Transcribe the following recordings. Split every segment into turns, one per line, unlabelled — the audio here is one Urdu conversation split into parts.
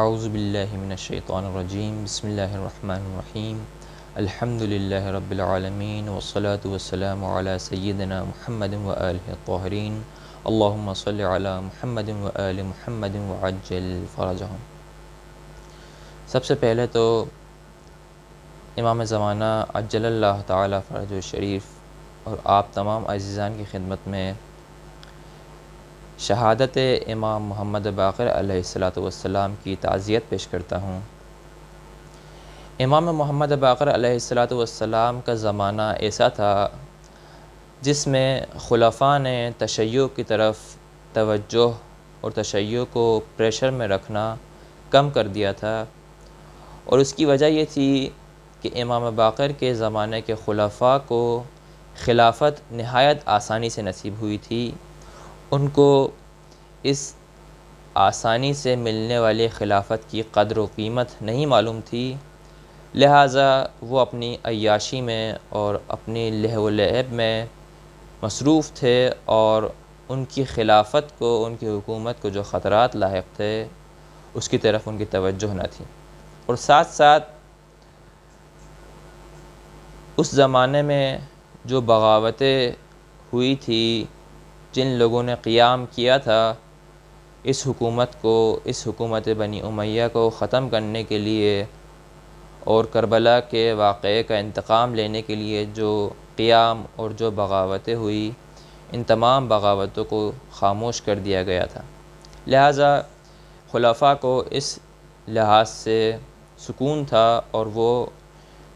اعوذ باللہ من الشیطان الرجیم بسم اللہ الرحمن الرحیم الحمد للہ رب العالمین والصلاة والسلام علی سیدنا محمد وآلہ الطاہرین اللہم صل علی محمد وآل محمد وعجل فرجہم۔ سب سے پہلے تو امام زمانہ عجل اللہ تعالی فرجہ الشریف اور آپ تمام عزیزان کی خدمت میں شہادت امام محمد باقر علیہ السلام کی تعزیت پیش کرتا ہوں۔ امام محمد باقر علیہ السلام کا زمانہ ایسا تھا جس میں خلفاء نے تشیع کی طرف توجہ اور تشیع کو پریشر میں رکھنا کم کر دیا تھا، اور اس کی وجہ یہ تھی کہ امام باقر کے زمانے کے خلفاء کو خلافت نہایت آسانی سے نصیب ہوئی تھی۔ ان کو اس آسانی سے ملنے والی خلافت کی قدر و قیمت نہیں معلوم تھی، لہٰذا وہ اپنی عیاشی میں اور اپنی لہو و لعب میں مصروف تھے، اور ان کی خلافت کو، ان کی حکومت کو جو خطرات لاحق تھے اس کی طرف ان کی توجہ نہ تھی۔ اور ساتھ ساتھ اس زمانے میں جو بغاوتیں ہوئی تھی، جن لوگوں نے قیام کیا تھا اس حکومت بنی امیہ کو ختم کرنے کے لیے اور کربلا کے واقعے کا انتقام لینے کے لیے جو قیام اور جو بغاوتیں ہوئی، ان تمام بغاوتوں کو خاموش کر دیا گیا تھا۔ لہٰذا خلفاء کو اس لحاظ سے سکون تھا، اور وہ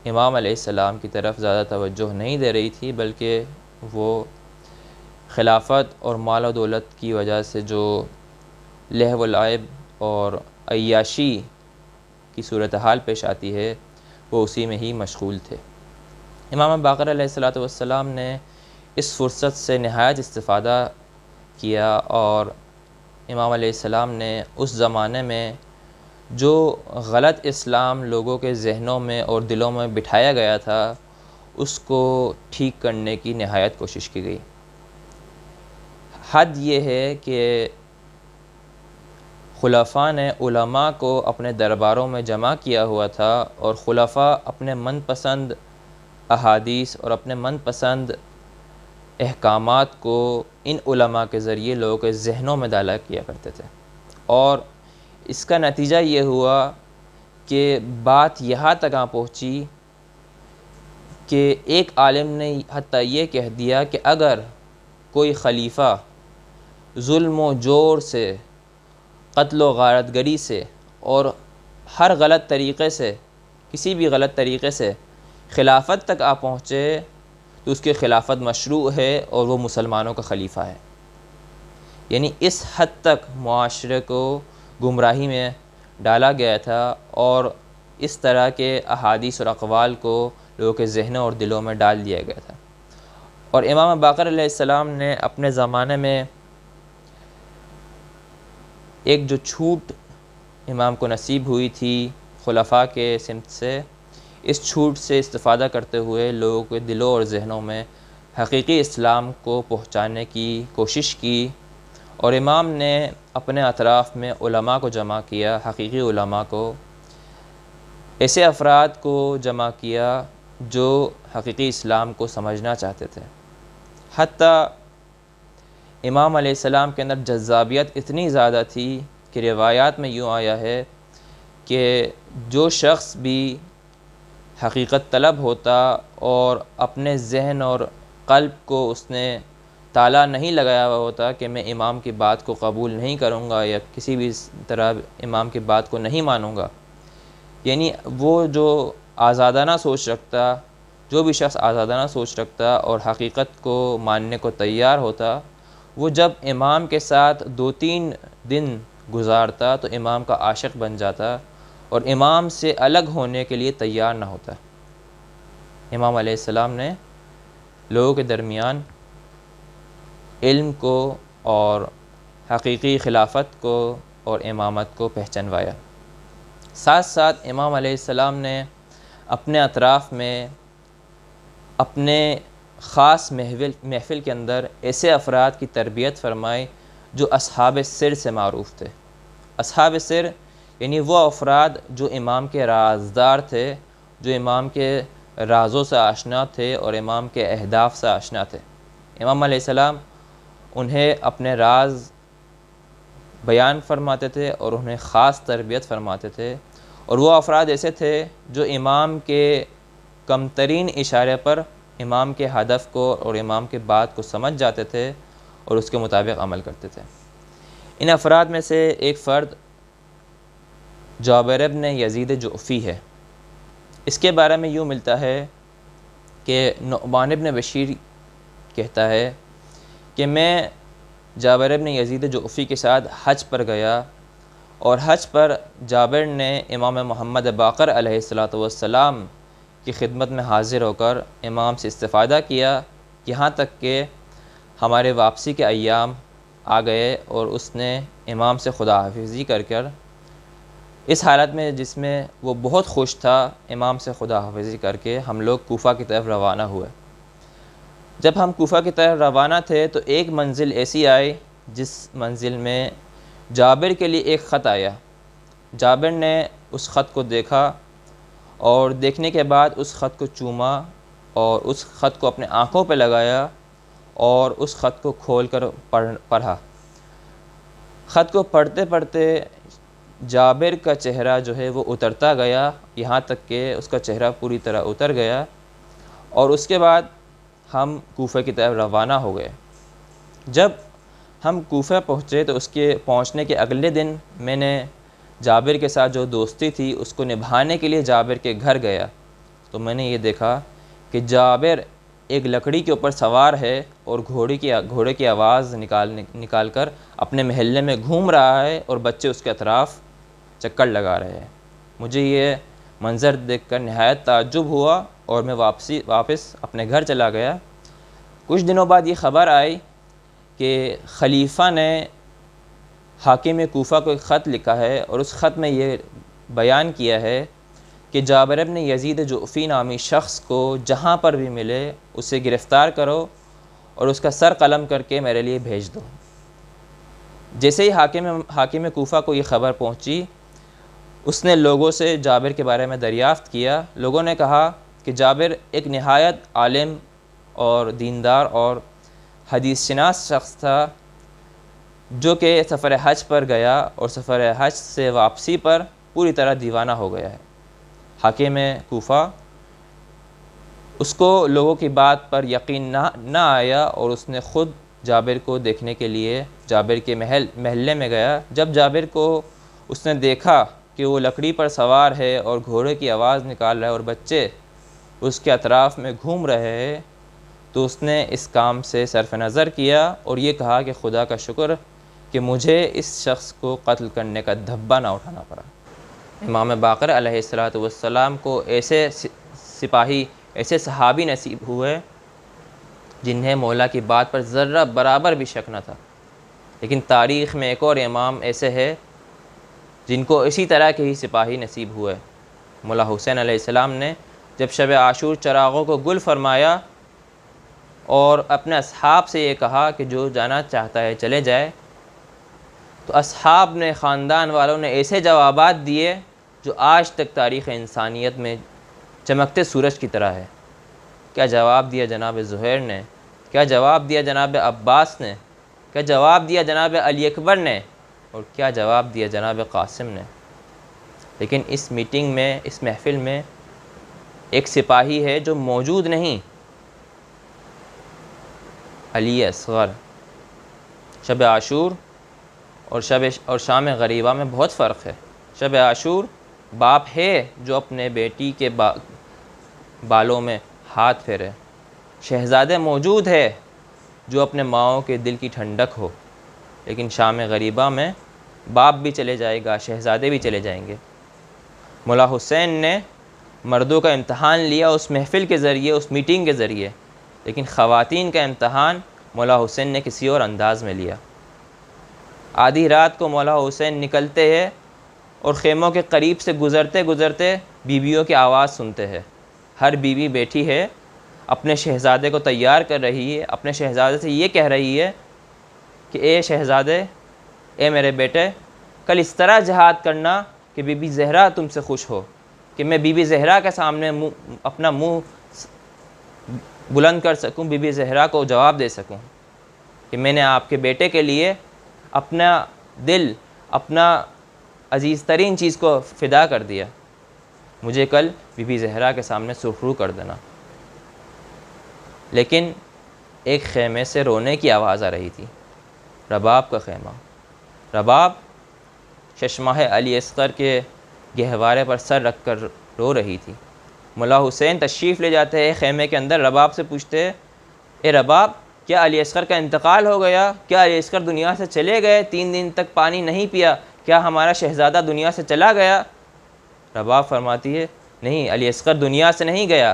امام علیہ السلام کی طرف زیادہ توجہ نہیں دے رہی تھی، بلکہ وہ خلافت اور مال و دولت کی وجہ سے جو لہو و لعب اور عیاشی کی صورتحال پیش آتی ہے وہ اسی میں ہی مشغول تھے۔ امام باقر علیہ السلام نے اس فرصت سے نہایت استفادہ کیا، اور امام علیہ السلام نے اس زمانے میں جو غلط اسلام لوگوں کے ذہنوں میں اور دلوں میں بٹھایا گیا تھا اس کو ٹھیک کرنے کی نہایت کوشش کی گئی۔ حد یہ ہے کہ خلفاء نے علماء کو اپنے درباروں میں جمع کیا ہوا تھا، اور خلفاء اپنے من پسند احادیث اور اپنے من پسند احکامات کو ان علماء کے ذریعے لوگوں کے ذہنوں میں ڈالا کیا کرتے تھے، اور اس کا نتیجہ یہ ہوا کہ بات یہاں تک آ پہنچی کہ ایک عالم نے حتیٰ یہ کہہ دیا کہ اگر کوئی خلیفہ ظلم و جور سے، قتل و غارت گری سے اور ہر غلط طریقے سے، کسی بھی غلط طریقے سے خلافت تک آ پہنچے تو اس کی خلافت مشروع ہے اور وہ مسلمانوں کا خلیفہ ہے۔ یعنی اس حد تک معاشرے کو گمراہی میں ڈالا گیا تھا، اور اس طرح کے احادیث اور اقوال کو لوگوں کے ذہنوں اور دلوں میں ڈال دیا گیا تھا۔ اور امام باقر علیہ السلام نے اپنے زمانے میں ایک جو چھوٹ امام کو نصیب ہوئی تھی خلفاء کے سمت سے، اس چھوٹ سے استفادہ کرتے ہوئے لوگوں کے دلوں اور ذہنوں میں حقیقی اسلام کو پہنچانے کی کوشش کی، اور امام نے اپنے اطراف میں علماء کو جمع کیا، حقیقی علماء کو، ایسے افراد کو جمع کیا جو حقیقی اسلام کو سمجھنا چاہتے تھے۔ حتیٰ امام علیہ السلام کے اندر جذابیت اتنی زیادہ تھی کہ روایات میں یوں آیا ہے کہ جو شخص بھی حقیقت طلب ہوتا اور اپنے ذہن اور قلب کو اس نے تالا نہیں لگایا ہوا ہوتا کہ میں امام کی بات کو قبول نہیں کروں گا یا کسی بھی طرح امام کی بات کو نہیں مانوں گا، یعنی وہ جو آزادانہ سوچ رکھتا، جو بھی شخص آزادانہ سوچ رکھتا اور حقیقت کو ماننے کو تیار ہوتا، وہ جب امام کے ساتھ 2-3 دن گزارتا تو امام کا عاشق بن جاتا اور امام سے الگ ہونے کے لیے تیار نہ ہوتا۔ امام علیہ السلام نے لوگوں کے درمیان علم کو اور حقیقی خلافت کو اور امامت کو پہچنوایا۔ ساتھ ساتھ امام علیہ السلام نے اپنے اطراف میں اپنے خاص محفل کے اندر ایسے افراد کی تربیت فرمائی جو اصحاب سر سے معروف تھے۔ اصحاب سر یعنی وہ افراد جو امام کے رازدار تھے، جو امام کے رازوں سے آشنا تھے اور امام کے اہداف سے آشنا تھے۔ امام علیہ السلام انہیں اپنے راز بیان فرماتے تھے اور انہیں خاص تربیت فرماتے تھے، اور وہ افراد ایسے تھے جو امام کے کم ترین اشارے پر امام کے ہدف کو اور امام کے بات کو سمجھ جاتے تھے اور اس کے مطابق عمل کرتے تھے۔ ان افراد میں سے ایک فرد جابر ابن یزید جعفی ہے۔ اس کے بارے میں یوں ملتا ہے کہ نعمان ابن بشیر کہتا ہے کہ میں جابر ابن یزید جعفی کے ساتھ حج پر گیا، اور حج پر جابر نے امام محمد باقر علیہ السلام کی خدمت میں حاضر ہو کر امام سے استفادہ کیا، یہاں تک کہ ہمارے واپسی کے ایام آ گئے اور اس نے امام سے خدا حافظی کر اس حالت میں جس میں وہ بہت خوش تھا، امام سے خدا حافظی کر کے ہم لوگ کوفہ کی طرف روانہ ہوئے۔ جب ہم کوفہ کی طرف روانہ تھے تو ایک منزل ایسی آئی جس منزل میں جابر کے لیے ایک خط آیا۔ جابر نے اس خط کو دیکھا اور دیکھنے کے بعد اس خط کو چوما اور اس خط کو اپنے آنکھوں پہ لگایا اور اس خط کو کھول کر پڑھا۔ خط کو پڑھتے پڑھتے جابر کا چہرہ جو ہے وہ اترتا گیا، یہاں تک کہ اس کا چہرہ پوری طرح اتر گیا، اور اس کے بعد ہم کوفہ کی طرف روانہ ہو گئے۔ جب ہم کوفہ پہنچے تو اس کے پہنچنے کے اگلے دن میں نے جابر کے ساتھ جو دوستی تھی اس کو نبھانے کے لیے جابر کے گھر گیا، تو میں نے یہ دیکھا کہ جابر ایک لکڑی کے اوپر سوار ہے اور گھوڑے کی آواز نکال کر اپنے محلے میں گھوم رہا ہے اور بچے اس کے اطراف چکر لگا رہے ہیں۔ مجھے یہ منظر دیکھ کر نہایت تعجب ہوا اور میں واپس اپنے گھر چلا گیا۔ کچھ دنوں بعد یہ خبر آئی کہ خلیفہ نے حاکم کوفہ کو ایک خط لکھا ہے اور اس خط میں یہ بیان کیا ہے کہ جابر ابن یزید جعفی نامی شخص کو جہاں پر بھی ملے اسے گرفتار کرو اور اس کا سر قلم کر کے میرے لیے بھیج دو۔ جیسے ہی حاکم کوفہ کو یہ خبر پہنچی، اس نے لوگوں سے جابر کے بارے میں دریافت کیا۔ لوگوں نے کہا کہ جابر ایک نہایت عالم اور دیندار اور حدیث شناس شخص تھا، جو کہ سفر حج پر گیا اور سفر حج سے واپسی پر پوری طرح دیوانہ ہو گیا ہے۔ حاکم کوفہ اس کو لوگوں کی بات پر یقین نہ آیا اور اس نے خود جابر کو دیکھنے کے لیے جابر کے محلے میں گیا۔ جب جابر کو اس نے دیکھا کہ وہ لکڑی پر سوار ہے اور گھوڑے کی آواز نکال رہا ہے اور بچے اس کے اطراف میں گھوم رہے ہیں، تو اس نے اس کام سے صرف نظر کیا اور یہ کہا کہ خدا کا شکر کہ مجھے اس شخص کو قتل کرنے کا دھبا نہ اٹھانا پڑا۔ امام باقر علیہ السلام کو ایسے سپاہی، ایسے صحابی نصیب ہوئے جنہیں مولا کی بات پر ذرہ برابر بھی شک نہ تھا، لیکن تاریخ میں ایک اور امام ایسے ہے جن کو اسی طرح کے ہی سپاہی نصیب ہوئے۔ مولا حسین علیہ السلام نے جب شب عاشور چراغوں کو گل فرمایا اور اپنے اصحاب سے یہ کہا کہ جو جانا چاہتا ہے چلے جائے، تو اصحاب نے، خاندان والوں نے ایسے جوابات دیے جو آج تک تاریخ انسانیت میں چمکتے سورج کی طرح ہے۔ کیا جواب دیا جناب زہیر نے، کیا جواب دیا جناب عباس نے، کیا جواب دیا جناب علی اکبر نے، اور کیا جواب دیا جناب قاسم نے۔ لیکن اس میٹنگ میں، اس محفل میں ایک سپاہی ہے جو موجود نہیں، علی اصغر۔ شب عاشور اور شام غریبہ میں بہت فرق ہے۔ شب عاشور باپ ہے جو اپنے بیٹی کے بالوں میں ہاتھ پھیرے، شہزادے موجود ہے جو اپنے ماؤں کے دل کی ٹھنڈک ہو، لیکن شام غریبہ میں باپ بھی چلے جائے گا، شہزادے بھی چلے جائیں گے۔ مولا حسین نے مردوں کا امتحان لیا اس محفل کے ذریعے، اس میٹنگ کے ذریعے، لیکن خواتین کا امتحان مولا حسین نے کسی اور انداز میں لیا۔ آدھی رات کو مولا حسین نکلتے ہیں اور خیموں کے قریب سے گزرتے گزرتے بیویوں کی آواز سنتے ہیں۔ ہر بیوی بیٹھی ہے، اپنے شہزادے کو تیار کر رہی ہے، اپنے شہزادے سے یہ کہہ رہی ہے کہ اے شہزادے، اے میرے بیٹے، کل اس طرح جہاد کرنا کہ بی بی زہرا تم سے خوش ہو، کہ میں بی بی زہرا کے سامنے اپنا منہ بلند کر سکوں، بی بی زہرا کو جواب دے سکوں کہ میں نے آپ کے بیٹے کے لیے اپنا دل، اپنا عزیز ترین چیز کو فدا کر دیا، مجھے کل بی بی زہرا کے سامنے سرخرو کر دینا۔ لیکن ایک خیمے سے رونے کی آواز آ رہی تھی، رباب کا خیمہ۔ رباب ششماہ علی اصغر کے گہوارے پر سر رکھ کر رو رہی تھی۔ ملا حسین تشریف لے جاتے ہیں خیمے کے اندر، رباب سے پوچھتے ہیں، اے رباب، کیا علی اصغر کا انتقال ہو گیا؟ کیا علی اصغر دنیا سے چلے گئے؟ 3 دن تک پانی نہیں پیا، کیا ہمارا شہزادہ دنیا سے چلا گیا؟ رباب فرماتی ہے، نہیں، علی اصغر دنیا سے نہیں گیا،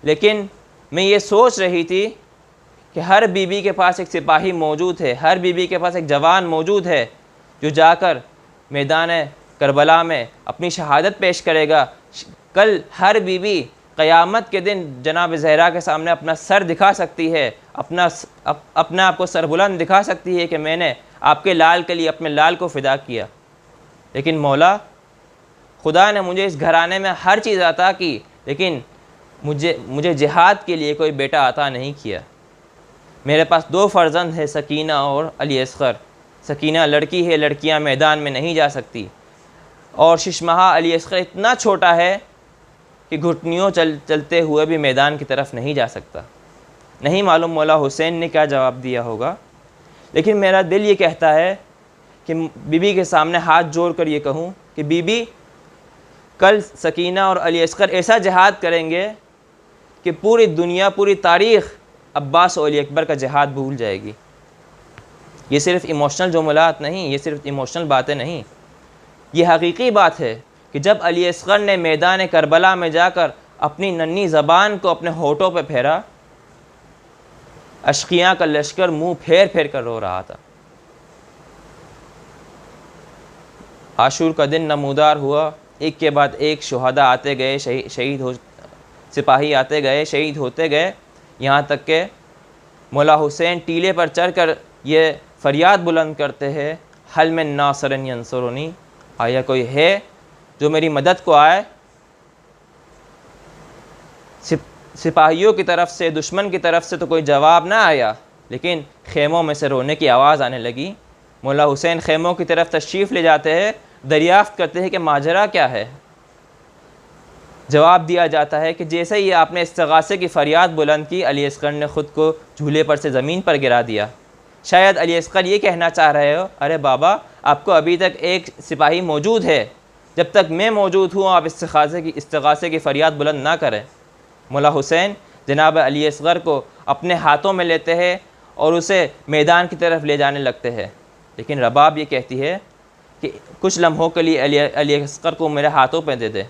لیکن میں یہ سوچ رہی تھی کہ ہر بیوی کے پاس ایک سپاہی موجود ہے، ہر بیوی کے پاس ایک جوان موجود ہے جو جا کر میدان کربلا میں اپنی شہادت پیش کرے گا۔ کل ہر بیوی قیامت کے دن جناب زہرا کے سامنے اپنا سر دکھا سکتی ہے، اپنا آپ کو سربلند دکھا سکتی ہے کہ میں نے آپ کے لال کے لیے اپنے لال کو فدا کیا۔ لیکن مولا، خدا نے مجھے اس گھرانے میں ہر چیز عطا کی، لیکن مجھے جہاد کے لیے کوئی بیٹا عطا نہیں کیا۔ میرے پاس 2 فرزند ہیں، سکینہ اور علی اصغر۔ سکینہ لڑکی ہے، لڑکیاں میدان میں نہیں جا سکتی، اور ششمہا علی اصغر اتنا چھوٹا ہے کہ گھٹنیوں چلتے ہوئے بھی میدان کی طرف نہیں جا سکتا۔ نہیں معلوم مولا حسین نے کیا جواب دیا ہوگا، لیکن میرا دل یہ کہتا ہے کہ بی بی کے سامنے ہاتھ جوڑ کر یہ کہوں کہ بی بی، کل سکینہ اور علی اصغر ایسا جہاد کریں گے کہ پوری دنیا، پوری تاریخ عباس و علی اکبر کا جہاد بھول جائے گی۔ یہ صرف ایموشنل جملات نہیں، یہ صرف ایموشنل باتیں نہیں، یہ حقیقی بات ہے کہ جب علی اصغر نے میدان کربلا میں جا کر اپنی ننھی زبان کو اپنے ہونٹوں پہ پھیرا، اشقیاں کا لشکر منہ پھیر پھیر کر رو رہا تھا۔ عاشور کا دن نمودار ہوا، ایک کے بعد ایک شہداء آتے گئے، سپاہی آتے گئے، شہید ہوتے گئے، یہاں تک کہ مولا حسین ٹیلے پر چڑھ کر یہ فریاد بلند کرتے ہیں، حل من ناصر ینصرنی، آیا کوئی ہے جو میری مدد کو آئے؟ سپاہیوں کی طرف سے، دشمن کی طرف سے تو کوئی جواب نہ آیا، لیکن خیموں میں سے رونے کی آواز آنے لگی۔ مولا حسین خیموں کی طرف تشریف لے جاتے ہیں، دریافت کرتے ہیں کہ ماجرا کیا ہے۔ جواب دیا جاتا ہے کہ جیسے ہی آپ نے استغاثے کی فریاد بلند کی، علی اصغر نے خود کو جھولے پر سے زمین پر گرا دیا۔ شاید علی اصغر یہ کہنا چاہ رہے ہو، ارے بابا، آپ کو ابھی تک ایک سپاہی موجود ہے، جب تک میں موجود ہوں آپ استغاثے کی فریاد بلند نہ کریں۔ مولا حسین جناب علی اصغر کو اپنے ہاتھوں میں لیتے ہیں اور اسے میدان کی طرف لے جانے لگتے ہیں، لیکن رباب یہ کہتی ہے کہ کچھ لمحوں کے لیے علی اصغر کو میرے ہاتھوں پہ دے دے۔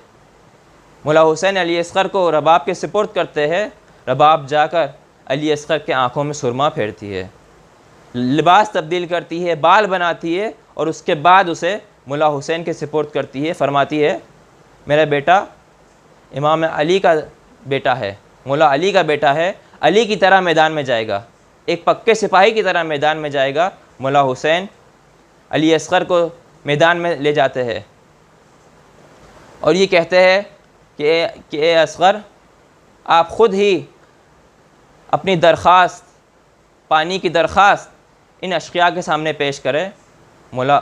مولا حسین علی اصغر کو رباب کے سپرد کرتے ہیں، رباب جا کر علی اصغر کے آنکھوں میں سرما پھیرتی ہے، لباس تبدیل کرتی ہے، بال بناتی ہے، اور اس کے بعد اسے مولا حسین کے سپرد کرتی ہے، فرماتی ہے، میرا بیٹا امام علی کا بیٹا ہے، مولا علی کا بیٹا ہے، علی کی طرح میدان میں جائے گا، ایک پکے سپاہی کی طرح میدان میں جائے گا۔ مولا حسین علی اصغر کو میدان میں لے جاتے ہیں اور یہ کہتے ہیں کہ اے اصغر، آپ خود ہی اپنی درخواست، پانی کی درخواست ان اشقیاء کے سامنے پیش کرے۔ مولا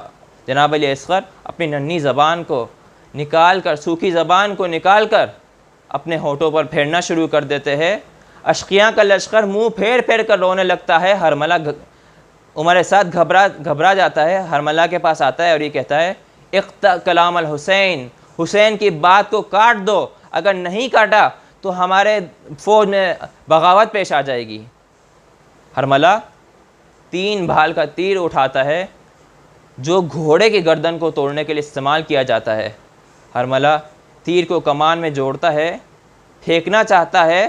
جناب علی اصغر اپنی ننھی زبان کو نکال کر، سوکھی زبان کو نکال کر اپنے ہونٹوں پر پھیرنا شروع کر دیتے ہیں۔ اشقیاء کا لشکر منہ پھیر پھیر کر رونے لگتا ہے۔ ہرملہ عمر سعد گھبرا جاتا ہے، ہرملہ کے پاس آتا ہے اور یہ کہتا ہے، اقطع کلام الحسین، حسین کی بات کو کاٹ دو، اگر نہیں کاٹا تو ہمارے فوج میں بغاوت پیش آ جائے گی۔ ہرملہ 3 بھال کا تیر اٹھاتا ہے جو گھوڑے کی گردن کو توڑنے کے لیے استعمال کیا جاتا ہے۔ ہرملہ تیر کو کمان میں جوڑتا ہے، پھینکنا چاہتا ہے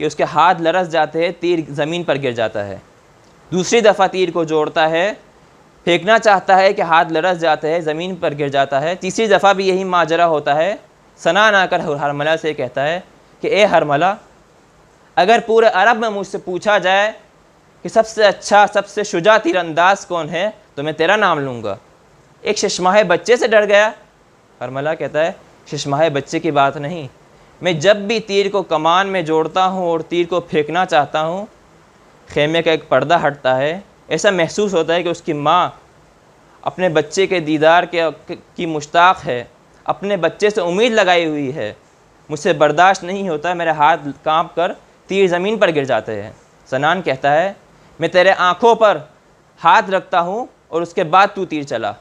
کہ اس کے ہاتھ لرز جاتے ہیں، تیر زمین پر گر جاتا ہے۔ دوسری دفعہ تیر کو جوڑتا ہے، پھینکنا چاہتا ہے کہ ہاتھ لرز جاتے ہیں، زمین پر گر جاتا ہے۔ تیسری دفعہ بھی یہی ماجرا ہوتا ہے۔ سنان آ کر ہرملہ سے کہتا ہے کہ اے ہرملہ، اگر پورے عرب میں مجھ سے پوچھا جائے کہ سب سے اچھا، سب سے شجاع تیر انداز کون ہے تو میں تیرا نام لوں گا۔ ایک ششماہ بچے سے ڈر گیا؟ حرملہ کہتا ہے ششماہے بچے کی بات نہیں، میں جب بھی تیر کو کمان میں جوڑتا ہوں اور تیر کو پھینکنا چاہتا ہوں، خیمے کا ایک پردہ ہٹتا ہے، ایسا محسوس ہوتا ہے کہ اس کی ماں اپنے بچے کے دیدار کی مشتاق ہے، اپنے بچے سے امید لگائی ہوئی ہے، مجھ سے برداشت نہیں ہوتا، میرے ہاتھ کانپ کر تیر زمین پر گر جاتے ہیں۔ زنان کہتا ہے میں تیرے آنکھوں پر ہاتھ رکھتا ہوں اور اس کے بعد تو تیر چلا۔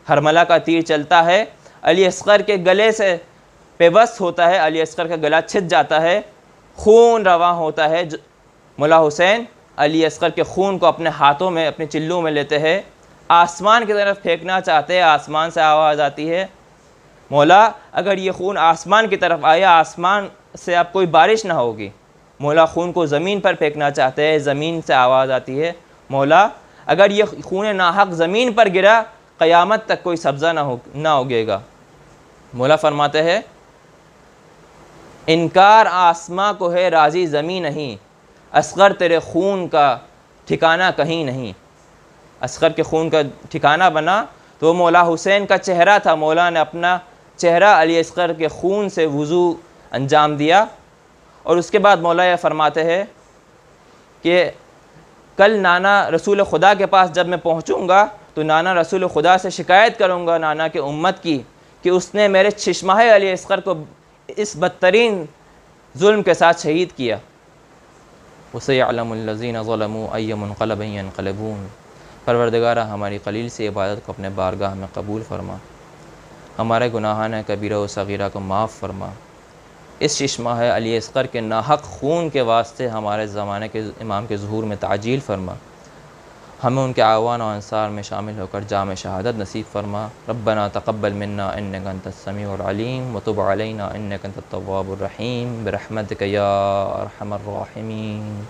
حرملہ کا تیر چلتا ہے، علی اصغر کے گلے سے پیوست ہوتا ہے، علی اصغر کا گلا چھت جاتا ہے، خون رواں ہوتا ہے۔ مولا حسین علی اصغر کے خون کو اپنے ہاتھوں میں، اپنے چلوں میں لیتے ہیں، آسمان کی طرف پھینکنا چاہتے ہیں، آسمان سے آواز آتی ہے مولا اگر یہ خون آسمان کی طرف آیا، آسمان سے اب کوئی بارش نہ ہوگی۔ مولا خون کو زمین پر پھینکنا چاہتے ہیں، زمین سے آواز آتی ہے مولا اگر یہ خون ناحق زمین پر گرا، قیامت تک کوئی سبزہ نہ اگے گا۔ مولا فرماتے ہیں انکار آسماں کو ہے راضی زمین نہیں، اصغر تیرے خون کا ٹھکانہ کہیں نہیں۔ اصغر کے خون کا ٹھکانہ بنا تو وہ مولا حسین کا چہرہ تھا، مولا نے اپنا چہرہ علی اصغر کے خون سے وضو انجام دیا، اور اس کے بعد مولا یہ فرماتے ہیں کہ کل نانا رسول خدا کے پاس جب میں پہنچوں گا تو نانا رسول خدا سے شکایت کروں گا نانا کے امت کی کہ اس نے میرے چشمہ علی اصغر کو اس بدترین ظلم کے ساتھ شہید کیا۔ وَسَيَعْلَمُ الَّذِينَ ظَلَمُوا أَيَّ مُنْقَلَبٍ يَنْقَلِبُونَ۔ پروردگارہ ہماری قلیل سی عبادت کو اپنے بارگاہ میں قبول فرما، ہمارے گناہان کبیرہ و صغیرہ کو معاف فرما، اس چشمہ علی اصغر کے ناحق خون کے واسطے ہمارے زمانے کے امام کے ظہور میں تعجیل فرما، ہمیں ان کے اعوان و انصار میں شامل ہو کر جام شہادت نصیب فرما۔ ربنا تقبل منا انک انت السمیع العلیم وتب علینا انک انت التواب الرحیم برحمتک یا ارحم الراحمین۔